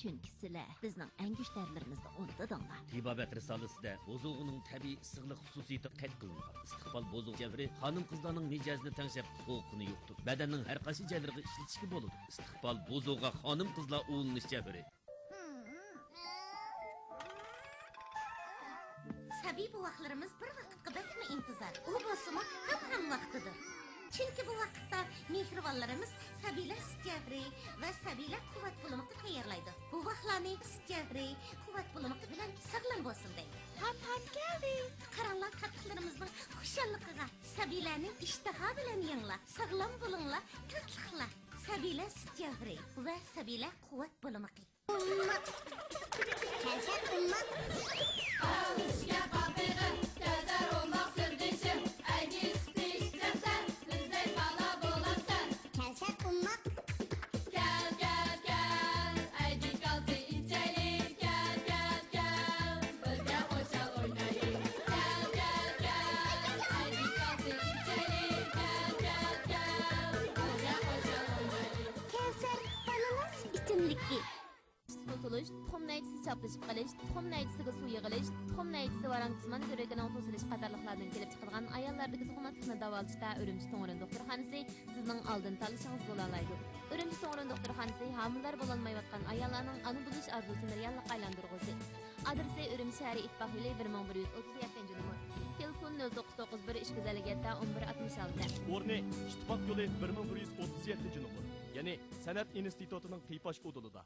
Çünkü sizler bizning eng güçlerimizni unutdinglar. Tibobat risolasida bozug'ining tabiiy issiqlik xususiyati qayd qilingan. Istiqbol bozug' javri xonim qizlarning mijozini tangshab sovuqini yo'qdir. Badanning har qaysi joylariga ishlatishga bo'ladi. Istiqbol bozug'iga xonim qizlar ulanish javri. Sabiy bu vaqtlarimiz bir vaqtga bakmi intizor. U bo'lsa ham vaqtidir. Çünkü bu vaqtda mehribonlarimiz sabiylar javri va sabiylar quvvat bo'limiga tayyorlaydi. Bu vaqtlarni javri quvvat bo'limiga bilan sog'lom bo'lsin deydi. Ham keldi. Qaranglar qattiqlarimizning xushalligiga sabiylarning ishtaha bilan yenglar, sog'lom bo'linglar, tinchliklar. Sabiylar javri va sabiylar quvvat bo'limiga. Kayser ummat. Alışga papig'i, tazar olmaq sürdüşüm, agiz tiştəsən, bizden bana bulasın. Kayser ummat. Gel, gel, gel, aydi kaldı içelim, gel, gel, gel, birge koşal oynayın. Gel, gel, gel, aydi kaldı içelim, gel, gel, gel, birge koşal oynayın. Kayser bananas itimlikki. Tutuluş, tuxum naychisi chaplashib qilish, tuxum naychisiga suv yig'ilish, tuxum naychisi varangtisman yuragining to'silish qatorliqlardan kelib chiqadigan ayollardagi tug'maslikni davolashda Urumchi To'ng'rin doktorxonasi sizning oldin tanishingiz bo'la oladi. Urumchi To'ng'rin doktorxonasi homillar bo'lolmayotgan ayollarning ona bo'lish orzusini reallikqa aylantirgusi. Adresi Urumchi shahri Ittifoq yo'li 1137-numar. Telefon 0991 257 1166. O'rni Ittifoq yo'li 1137-numar. Ya'ni San'at institutining qiypash o'dilida.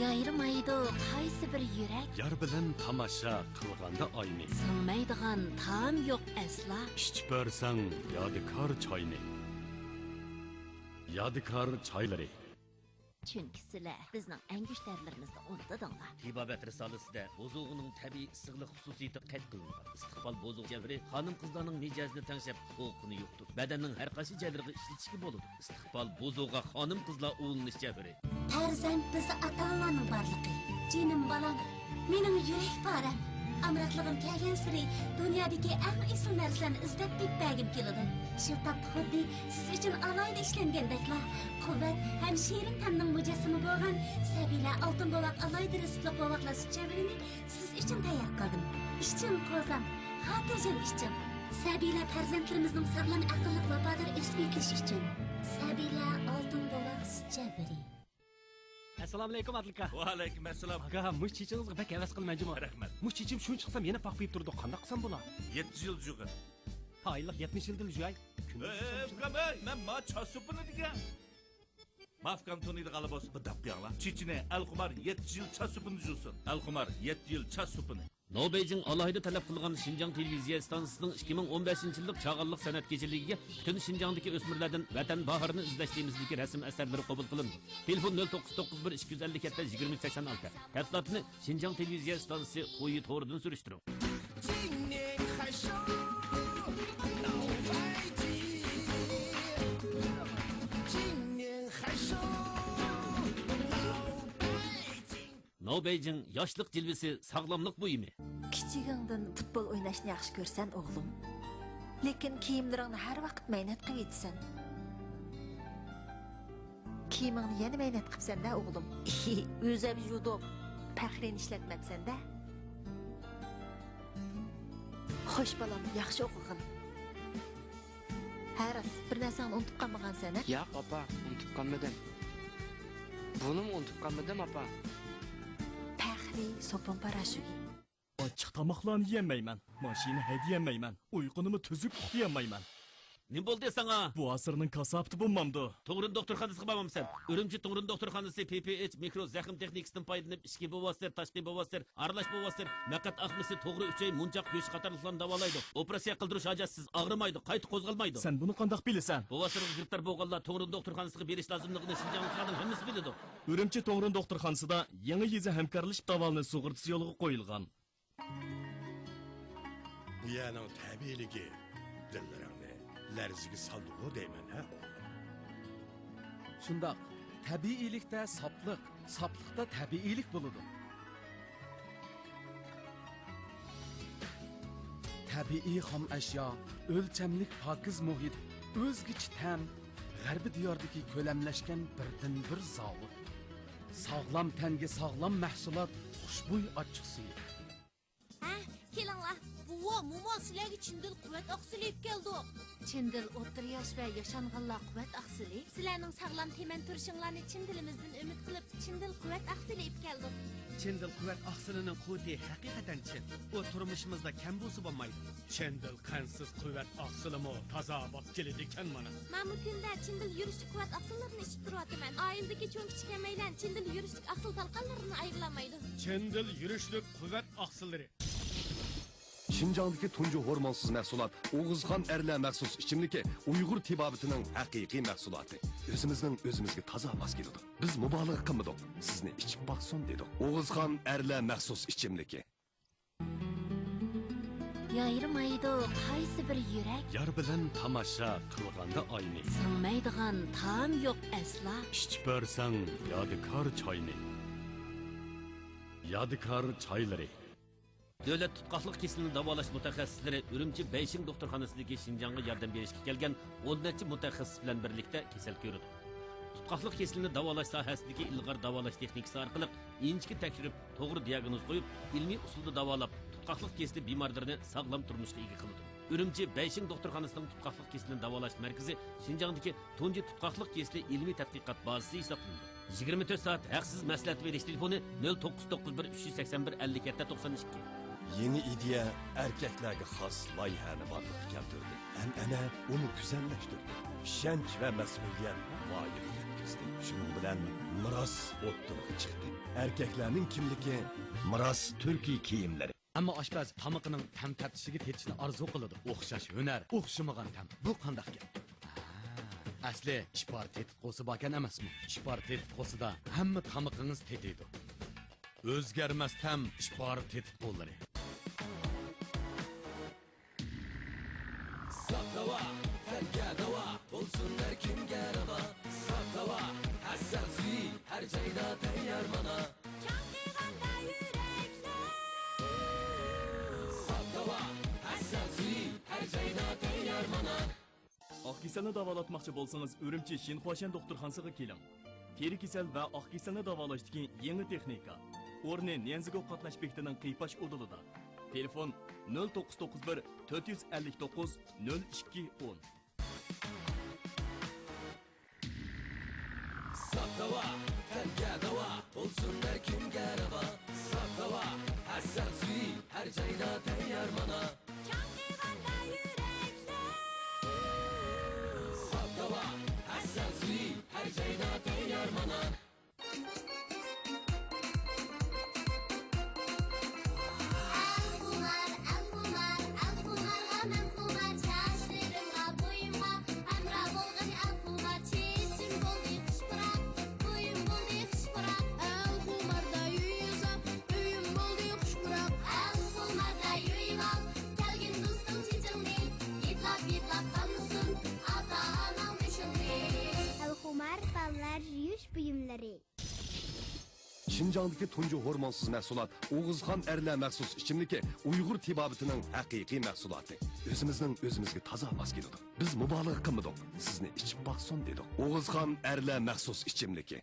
Yayırmaydı qaysi bir yürek. Yar bilan tamasha qilganda oyni. Sığmaydigan tam yo'q asla. İchib bersang yodikor choyni. Yodikor choylari. Çünkü sizler bizning eng güçlerimizni unutdinglar. Tibobat risolasida bozug'ining tabiiy issiqlik xususiyati qayd qilingan. Istiqbol bozug' javri xonim qizlarning mijozini tangshab sovuqini yo'qdir. Badanning har qaysi joylariga ishlatishga bo'ladi. Istiqbol bozug'iga xonim qizlar ulanish javri. Farzand bizi ata-onaning barligi. Jinim balam, mening yurak param. Amraqligim kelgan siri dunyodagi eng esil narsalarni izlab tepagim keladi. Shu topda xuddi siz uchun alayda ishlangandekla quvvat ham shirin ta'mning mujassimi bo'lgan sabiylar oltin bovoq alayda rizqli bovoqlar suchavirini siz uchun tayyor qildim. Ishchim qo'zam, xotirjam ishchim. Sabiylar farzandlarimizning sog'lom aqlli vafodor o'sib yetish uchun. Sabiylar oltin bovoq suchaviri. Assalomu alaykum Adilka. Va alaykum assalom. Aga, mush chichingizga bak havas qilmayman. Rahmat. Mush chichim shuncha chiqsam yana paqpayib turdi. Qanday qilsam bo'lar? 7 yil juga. Hayliq 70 yildir joy. Men ma chasupini degan. Mafkam toniydi qalabos bidab qo'yinglar. Chichine Al-Qumar 7 yil chasupini jusun. Al-Qumar 7 yil chasupini. No Beijing alohida talab qilgan Xinjiang televiziya stansiyasining 2015-yillik chag'anliq san'at kechaligiga butun Xinjiangdagi o'smirlardan vatan bahorini izlashimizning rasm asarlari qabul qilindi. Telefon 0991 257 2086. Tafsilotni Xinjiang televiziya stansiyasi qo'yi to'g'ridan surishtiring. No Beijing yoshlik jilvisi sog'lomlik buyumi. Kichigingdan futbol o'ynashni yaxshi ko'rsan o'g'lim. Lekin kiyimlaringni har vaqt maynat qilib etsan. Kiyimingni yana maynat qilsan-da o'g'lim. O'zim judo faxrini ishlatmabsan-da. Xo'sh bolam, yaxshi o'qig'in. Haras, bir narsani unutib qolmagansan-a? Yo'q, opa, unutib qolmadim. Buni unutib qolmadim, opa. Sopon parashugi. Ochiq tomoqlarni yemayman. Mashina haydayolmayman. Uyqunimni tuzib uxlayolmayman. Nim bo'ldi sana? Bu asrning kasabti bo'lmamdi. To'g'rin doktorxonasiga bormamsan. Urumchi To'g'rin doktorxonasi PPH mikro zaxm texnikasidan foydalanib ishki bovosir, tashqi bovosir, aralash bovosir, naqat aqmisi to'g'ri uchay munchoq go'sh qatorliqlarni davolaydi. Operatsiya qildirish hojatsiz, og'rimaydi, qayta qo'zg'almaydi. Sen buni qanday bilasan? Bovosirga giriftar bo'lganlar To'g'rin doktorxonasiga berish lozimligini Xinjiangliklarning hammasi biladi. Urumchi To'g'rin doktorxonasida yangi yezi hamkorlashib davolanish sug'urtasi yo'liga qo'yilgan. Bu yana tabiiyligi dillaringni larziga saldi-ku deyman ha. Shundoq, tabiiylikda soplik, soplikda tabiiylik bo'ladi. Tabiiy xom ashyo, o'lchamlik pokiz muhit, o'zgacha ta'm, g'arbiy diyordagi ko'lamlashgan birdan bir zavod. Sağlam tengi sağlam mahsulot, xushbo'y ochiq suvi. Ha, kelinglar. Buva, mumo sizlarga Chindil quvvat oqsili yeb keldik. Chindil o'rta yosh va yoshanganlar quvvat oqsili. Sizlarning sog'lom teman turishinglarni Chindilimizdan umid qilib, Chindil quvvat oqsili yeb keldik. Çendil kuvvet aksılının kuvveti hakikaten çin. O turmuşumuzda kem bulsa olmaydı. Çendil kansız kuvvet aksılımı taza bakçılı diken bana. Men bu kunda Chindil yurishlik quvvat oqsillarini ichib turyapman. Oiladagi cho'ng kichikamaylar Chindil yurishlik oqsil talqonlarini ayirlamaydi. Çendil yürüşlük kuvvet aksılları. Şinjandagi tunji hormonsiz mahsulot Oğuzxon erlar maxsus ichimligi Uyg'ur tibobatining haqiqiy mahsuloti. O'zimizga toza mos keladi. Biz mubolag'a qilmadik. Sizni ichib boqsin dedik. Oğuzxon erlar maxsus ichimligi. Yayırmaydı qaysi bir yurak. Yar bilan tamasha qilganda ayni. Singmaydigan tam yo'q asla. İçip börsang yadikar çayni. Yadikar çayları. Davlat tutqaqlıq kesilini davalash mutaxassislari Urumchi Beysing doktorxonasidagi Xinjiangga yordam berishga kelgan 10 necha mutaxassis bilan birlikda kasal ko'rdi. Tutqaqlıq kesilini davalash sohasidagi ilg'or davalash texnikasi orqali inchki tekshirib, to'g'ri diagnoz qo'yib, ilmiy usulda davolab, tutqaqlıq kesili bemorlarini sog'lom turmushga ega qildi. Urumchi Beysing doktorxonasining tutqaqlıq kesilini davalash markazi Xinjiangdagi tunji tutqaqlıq kesili ilmiy tadqiqot bazasi hisoblanadi. 24 soat haqsiz maslahat berish telefoni 0991 381 57 92. Yeni ideya erkeklerge has layihani barlık keltirdi. An'ana onu güzelleştirdi. Şenç ve mesuliyet vayib yetkizdi. Şunun bilen miras o'ttiriga chiqdi. Erkeklerinin kimligi miras Türkiye kiyimleri. Ammo oshpaz tamoqining tam tartishiga tetishni orzu qiladi. O'xshash hunar, o'xshamagan tam. Bu qanday gap? Asli ishpor tetqo'si bo'lgan emasmi? Ishpor tetqo'sida hamma tamoqingiz tetiydi. O'zgarmas tam ishpor tetqo'llari. Saklava, tenke dava, bulsunlar kimge rava. Saklava, hassan suyi, her cayda teyyar mana. Çankıyganda yürekler. Saklava, hassan suyi, her cayda teyyar mana. Oq kasalni davolatmoqchi bo'lsangiz, Urumchi Shinxuashan doktorxonasiga keling. Teri kasal va oq kasalni davolashdagi yangi texnika. O'rni Nenzigo qatnash bektining qiypash o'dilida. Telefon 0991 459 0210. Saklava, tenke dava, bulsunlar kimge rava. Saklava, hassan suyi, her cayda teyyar mana. Çankıyganda yürekler. Saklava, hassan suyi, her cayda teyyar mana. Şinjandagi tunji hormonsiz mahsulot Oğuzxon erlar maxsus ichimligi Uyg'ur tibobatining haqiqiy mahsuloti. O'zimizga toza mos keladi. Biz mubolag'a qilmadik. Sizni ichib boqsin dedik. Oğuzxon erlar maxsus ichimligi.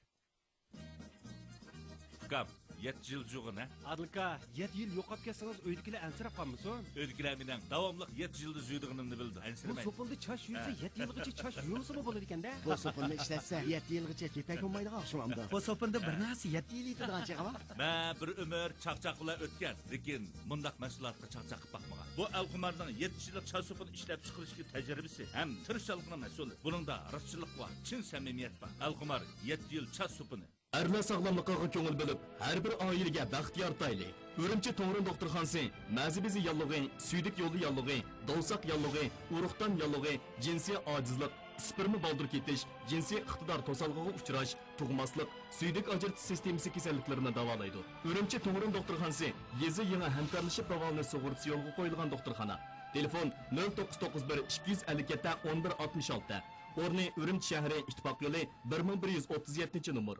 Kam, 7 yıl juğun ha? Adılka, 7 yıl yo'qolib ketsangiz uydagilar ansirab qolmasin. Ödgülerimden davamlıq 7 yılda juyduğunu bildi. Bu Ensirmeyin. sopilda chash yursa 7 yilgacha chash yursa bo'ladi ekanda. Bu sopilni ishlatsa 7 yilgacha kepak olmaydigan o'xshamamda. Bu sopilda bir narsa 7 yil yetadigan chiqaba. Ben bir ömür çaqçaqla ötken. Lekin mundaq mahsulotga çaqçaq qilib bakmagan. Bu Alqumarning 7 yillik çay sopini ishlab chiqarishga tajribasi ham tirishchilikning mas'uli. Buningda rostchilik va chin samimiyat bor. Alqumar 7 yil çay sopini Erlar sağlamlıqqa ko'ngil bilib, har bir oilaga baxt yarataylik. Urumchi To'g'ri doktorxonasi, ma'zi bezi yallig'i, suydik yo'li yallig'i, dovsaq yallig'i, urug'dan yallig'i, jinsiy ojizlik, sperma baldur ketish, jinsiy iqtidor to'salg'iga uchrash, tug'maslik, suydik ajratish sistemasi kasalliklarini davolaydi. Urumchi To'g'ri doktorxonasi yezi yangi hamkorlashib davolanish sug'urtasi yo'lga qo'yilgan doktorxona. Telefon 0991 257 1166. O'rni Urumchi shahri ittifoq yo'li 1137-numar.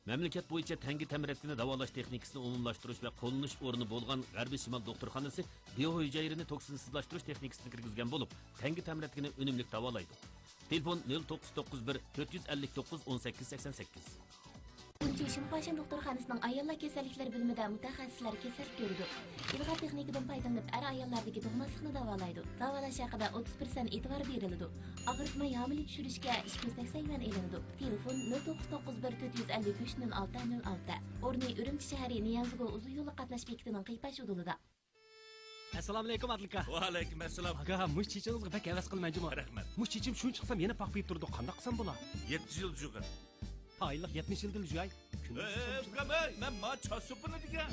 Memleket bo'yicha tangi tamratkini davolash texnikasini umumlashtirish va qo'llanish o'rni bo'lgan G'arbiy Shimol doktorxonasi biohujayrini toksinsizlashtirish texnikasini kirgizgan bo'lib, tangi tamratkini unumli davolaydi. Telefon 0991 459 1888. Şinhuaşin doktorxanasının ayollar kasallikleri bölümünde mutaxassislar kasallik görüdü. İlg'or texnikadan foydalanıp er ayollardagi tug'maslikni davolaydi. Davolash haqida 30% e'tibor beriladi. Og'ritmay homilik tushirishga 280 yuan elinadi. Telefon 0991 453 0606. O'rni Urumchi shahri Niyozgo uzun yo'l qatnash bekatining qiypash hududida. Assalomu alaykum Adilka. Va alaykum assalom. Aga, mush chechingizga bak havas qilmayjimi? Rahmat. Mush chechim shuni chiqsam yana paqib turdi. Qanday qilsam bo'lar? 7 yil jugan. Aylık 70 yıldır jay. Ben ma çasupunu digen.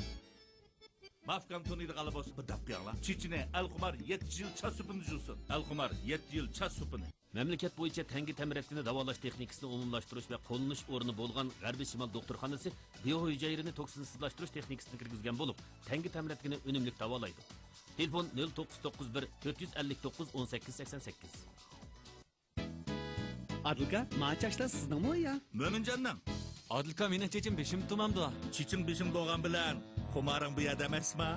Mafkam tonuydu kalıbos bir dakika. Çiçine El-Kumar 7 yıl çasupunu jusun. El-Kumar 7 yıl çasupunu. Memleket bo'yicha tangi tamiratini davolash texnikasini umumlashtirish va qo'llanish o'rni bo'lgan G'arbiy Shimol doktorxonasi biohujayrini toksinsizlashtirish texnikasini kirgizgan bo'lib, tangi tamiratini unumli davolaydi. Telefon 0991 459 1888. Adilka, maaşlar sizden mi ya? Mömincandan. Adilka, mening chechim beshim tumamdi. Çiçin beshim bo'lgan bilan xumaring bu yerda emasmi?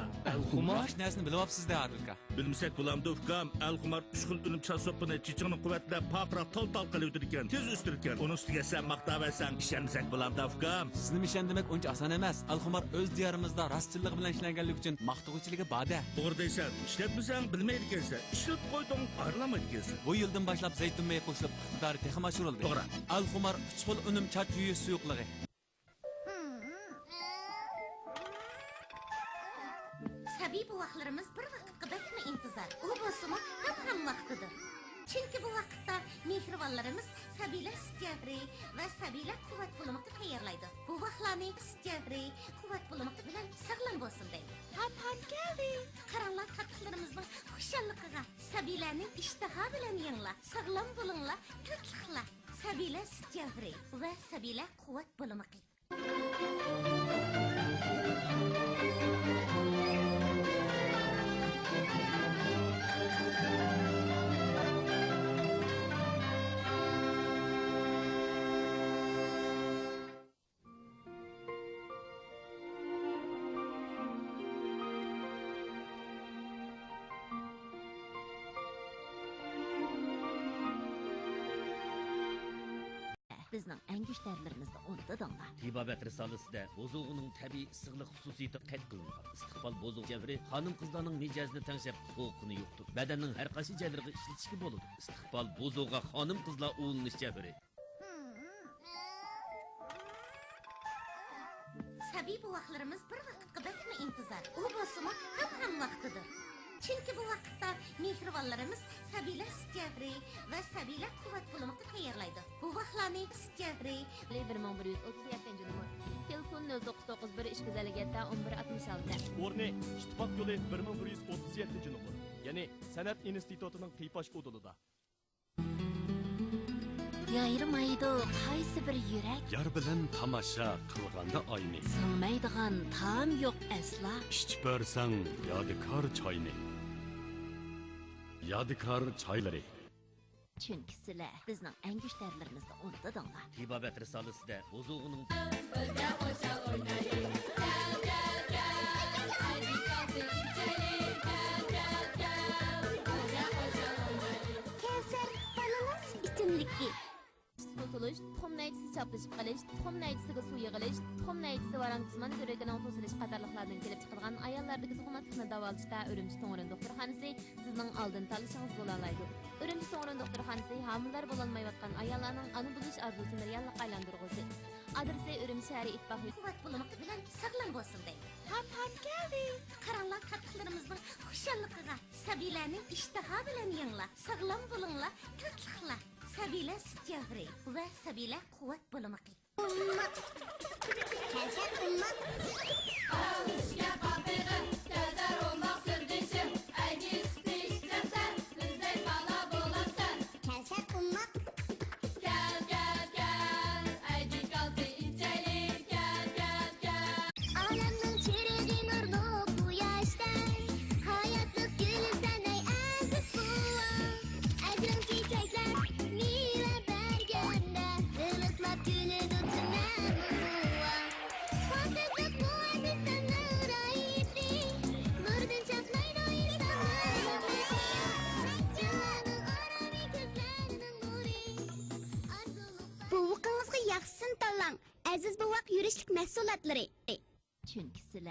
Xumar narsani bilyapsizda Adilka. Bilmasak bo'lamdi ukam. El-Kumar 3 xil unum chasopini chichingni quvvatlab paqroq tal-tal qilib o'tirgan. Tez o'stirgan. Uni ustiga sen maqtaversan, ishonmasak bo'lamdi ukam. Sizni ishondirmak uncha oson emas. El-Kumar o'z diyorimizda rostchilik bilan ishlanganligi uchun maqtovchiligi bada. To'g'ri deysan. Ishlatmasang bilmaydi ekansan. Ishlatib qo'yding, arlamaydi ekansan. Bu yildan boshlab zaytun mayi qo'shilib iqtidori texnik oshirildi. To'g'ri. El-Kumar 3 xil unum chat yuyi suyuqligi. Tabii bu vaxtlarımız bir vakitga bakma intizar. O basımı ham vaktidir. Çünkü bu vakitte mehribanlarımız sabiler sütyavri ve sabiler kuvvet bulumakta tayarlaydı. Bu vaxtlarni sütyavri, kuvvet bulumakta bilen sağlam bolsun deydi. Ham geldi. Karanlar katıklarımızın hoşallıkıga, sabilerinin iştaha bilen yanla, sağlam bulunla, tatlıkla. Sabiler sütyavri ve sabiler kuvvet bulumakta. Bizning eng güçlärlerimizde o'rtadanglar. Tibobat risolasida bozug'ining tabiiy issiqlik xususiyati qayd qilingan. Istiqbol bozug' javri xonim qizlarning mijozini tangshab sovuqini yo'qdir. Badanning har qaysi joylariga ishlatishga bo'ladi. Istiqbol bozug'iga xonim qizlar ulanish javri. Tabii bu vaxtlarımız bir vakitga bakma intizar. O basımı ham vaktidir. Çünkü bu vakitte mehribanlarımız sabiler sütyavri ve sabiler kuvvet bulumakta tayarlaydı. Bu vaxtlarni sütyavri 1137 numar. Telefon 0991 257 1166. O'rni İttifaq yo'li 1137 numar. Ya'ni San'at institutining qiypash hududida. Yayırmaydı qaysi bir yurak. Yar bilan tamasha qilganda ayni. Sığmaydigan tam yok asla. Ichib ko'rsang yodikor choyni. Yodikor choylari. Çünkü sizlar bizning eng güçlärlerimizde o'rtadanglar. Tibobat risolasida bozug'ining Kevser bananas ichimliki. Tosuluş, tuxum naychisi chaplashib qolish, tuxum naychisiga suv yig'ilish, tuxum naychisi varang qisman yuragining to'silish qatorliqlardan kelib chiqilgan ayollardagi tug'maslikni davolashda Urumchi To'ng'rin doktorxonasi sizning oldin tanishingiz bo'la oladi. Urumchi To'ng'rin doktorxonasi homillar bo'lolmayotgan ayollarning ana bo'lish orzusini reallikqa aylantirg'usi. Adresi Urumchi shahri ittifoqi kuvvet bulumakta bilen sağlam bolsun deydi. Ham geldi. Karanlar katıklarımızın hoşallıkıga, sabilerinin iştaha bilen yanla, sağlam bulunla, tatlıkla. Sabiler sütyavri ve sabiler kuvvet bulumakta. Ummak. Kevser ummak. Alışga papığı, gözler olmak sürdüşüm. Ayni sütü içtirsen, bizden bana bulasın. Kevser ummak. Gel gel gel, ayni kaldı içelim. Gel gel gel. Alemnin çiridi nurlu bu yaştan. Hayatlık gülünden ey aziz bulan. Acım çiçekler, mire bergende. Ilıklap gülü tutun yurishlik mahsulotlari. Chunki sizlar